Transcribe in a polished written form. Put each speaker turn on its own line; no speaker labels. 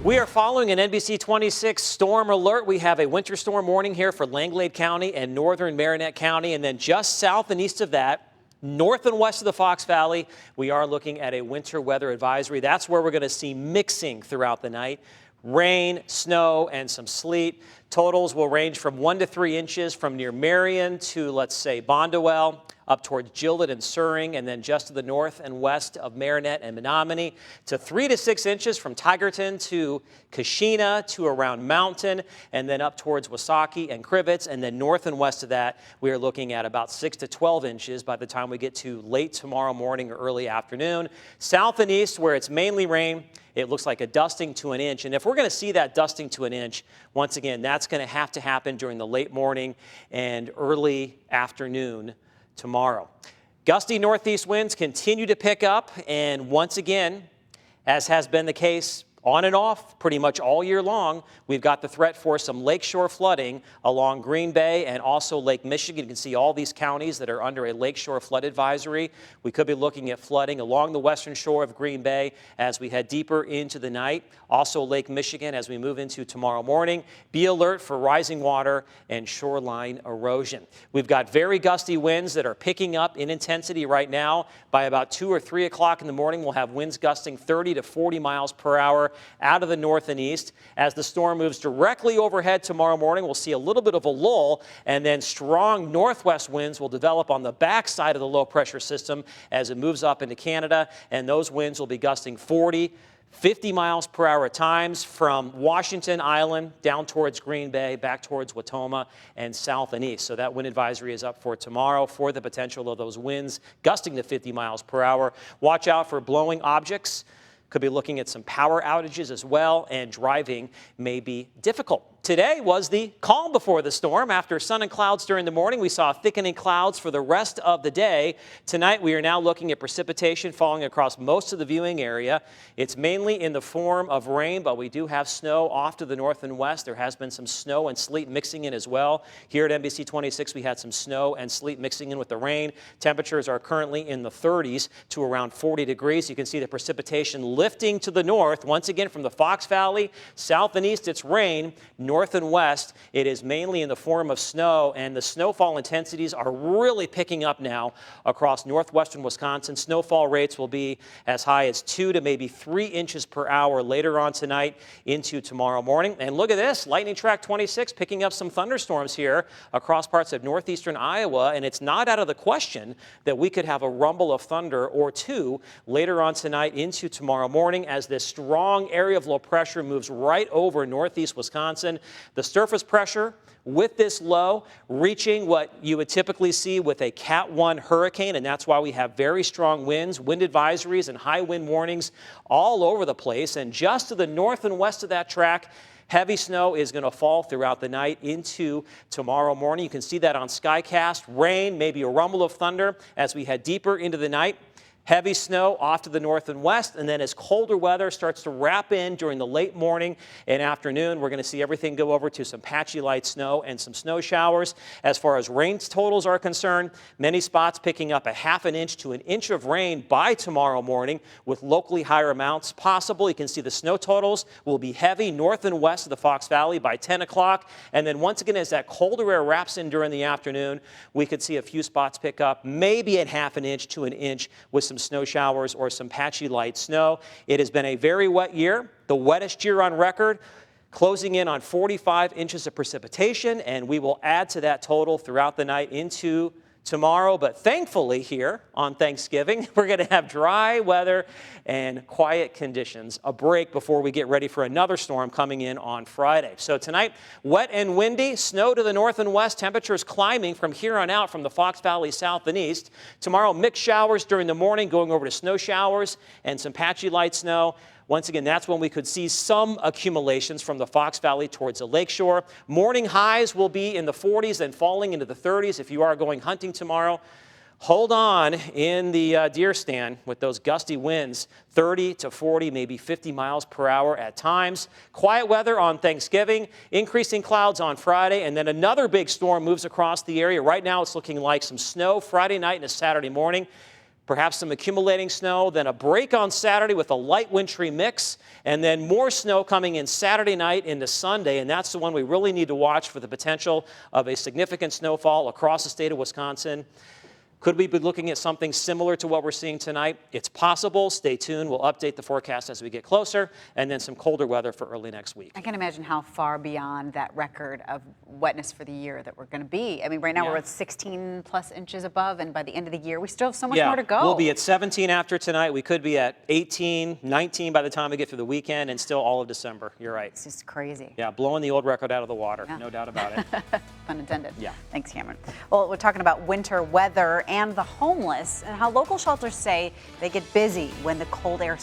We are following an NBC26 storm alert. We have a winter storm warning here for Langlade County and northern Marinette County. And then just south and east of that, north and west of the Fox Valley, we are looking at a winter weather advisory. That's where we're going to see mixing throughout the night. Rain, snow, and some sleet. Totals will range from 1 to 3 inches from near Marion to, let's say, Bondwell, up towards Gillett and Suring, and then just to the north and west of Marinette and Menominee, to 3 to 6 inches from Tigerton to Kashina to around Mountain, and then up towards Wasaki and Crivets, and then north and west of that, we are looking at about 6 to 12 inches by the time we get to late tomorrow morning or early afternoon. South and east, where it's mainly rain, it looks like a dusting to an inch. And if we're going to see that dusting to an inch, once again, that's going to happen during the late morning and early afternoon tomorrow. Gusty northeast winds continue to pick up, and once again, as has been the case on and off pretty much all year long, we've got the threat for some lakeshore flooding along Green Bay and also Lake Michigan. You can see all these counties that are under a lakeshore flood advisory. We could be looking at flooding along the western shore of Green Bay as we head deeper into the night. Also Lake Michigan as we move into tomorrow morning. Be alert for rising water and shoreline erosion. We've got very gusty winds that are picking up in intensity right now. By about 2 or 3 o'clock in the morning, we'll have winds gusting 30 to 40 miles per hour out of the north and east. As the storm moves directly overhead tomorrow morning, we'll see a little bit of a lull, and then strong northwest winds will develop on the backside of the low pressure system as it moves up into Canada, and those winds will be gusting 40, 50 miles per hour at times from Washington Island down towards Green Bay, back towards Watoma, and south and east. So that wind advisory is up for tomorrow for the potential of those winds gusting to 50 miles per hour. Watch out for blowing objects. Could be looking at some power outages as well, and driving may be difficult. Today was the calm before the storm. After sun and clouds during the morning, we saw thickening clouds for the rest of the day. Tonight, we are now looking at precipitation falling across most of the viewing area. It's mainly in the form of rain, but we do have snow off to the north and west. There has been some snow and sleet mixing in as well. Here at NBC26, we had some snow and sleet mixing in with the rain. Temperatures are currently in the 30s to around 40 degrees. You can see the precipitation lifting to the north. Once again, from the Fox Valley, south and east, it's rain. North and west, it is mainly in the form of snow, and the snowfall intensities are really picking up now across northwestern Wisconsin. Snowfall rates will be as high as 2 to maybe 3 inches per hour later on tonight into tomorrow morning. And look at this, lightning track 26 picking up some thunderstorms here across parts of northeastern Iowa, and it's not out of the question that we could have a rumble of thunder or two later on tonight into tomorrow morning as this strong area of low pressure moves right over northeast Wisconsin. The surface pressure with this low reaching what you would typically see with a Cat 1 hurricane, and that's why we have very strong winds, wind advisories, and high wind warnings all over the place. And just to the north and west of that track, heavy snow is going to fall throughout the night into tomorrow morning. You can see that on Skycast. Rain, maybe a rumble of thunder as we head deeper into the night. Heavy snow off to the north and west, and then as colder weather starts to wrap in during the late morning and afternoon, we're going to see everything go over to some patchy light snow and some snow showers. As far as rain totals are concerned, many spots picking up a ½ inch to 1 inch of rain by tomorrow morning with locally higher amounts possible. You can see the snow totals will be heavy north and west of the Fox Valley by 10 o'clock. And then once again, as that colder air wraps in during the afternoon, we could see a few spots pick up maybe a ½ inch to 1 inch with some snow showers or some patchy light snow. It has been a very wet year, the wettest year on record, closing in on 45 inches of precipitation, and we will add to that total throughout the night into tomorrow. But thankfully here on Thanksgiving, we're going to have dry weather and quiet conditions, a break before we get ready for another storm coming in on Friday. So tonight, wet and windy, snow to the north and west, temperatures climbing from here on out from the Fox Valley south and east. Tomorrow, mixed showers during the morning, going over to snow showers and some patchy light snow. Once again, that's when we could see some accumulations from the Fox Valley towards the lakeshore. Morning highs will be in the 40s and falling into the 30s if you are going hunting tomorrow. Hold on in the deer stand with those gusty winds, 30 to 40, maybe 50 miles per hour at times. Quiet weather on Thanksgiving, increasing clouds on Friday, and then another big storm moves across the area. Right now it's looking like some snow Friday night and a Saturday morning. perhaps some accumulating snow, then a break on Saturday with a light wintry mix, and then more snow coming in Saturday night into Sunday, and that's the one we really need to watch for the potential of a significant snowfall across the state of Wisconsin. Could we be looking at something similar to what we're seeing tonight? It's possible. Stay tuned. We'll update the forecast as we get closer, and then some colder weather for early next week.
I can imagine how far beyond that record of wetness for the year that we're going to be. I mean, right now we're at 16 plus inches above, and by the end of the year, we still have so much more to go.
We'll be at 17 after tonight. We could be at 18, 19 by the time we get through the weekend, and still all of December. You're right.
It's just crazy.
Yeah, blowing the old record out of the water. No doubt about it.
Pun intended.
Yeah.
Thanks, Cameron. Well, we're talking about winter weather and the homeless and how local shelters say they get busy when the cold air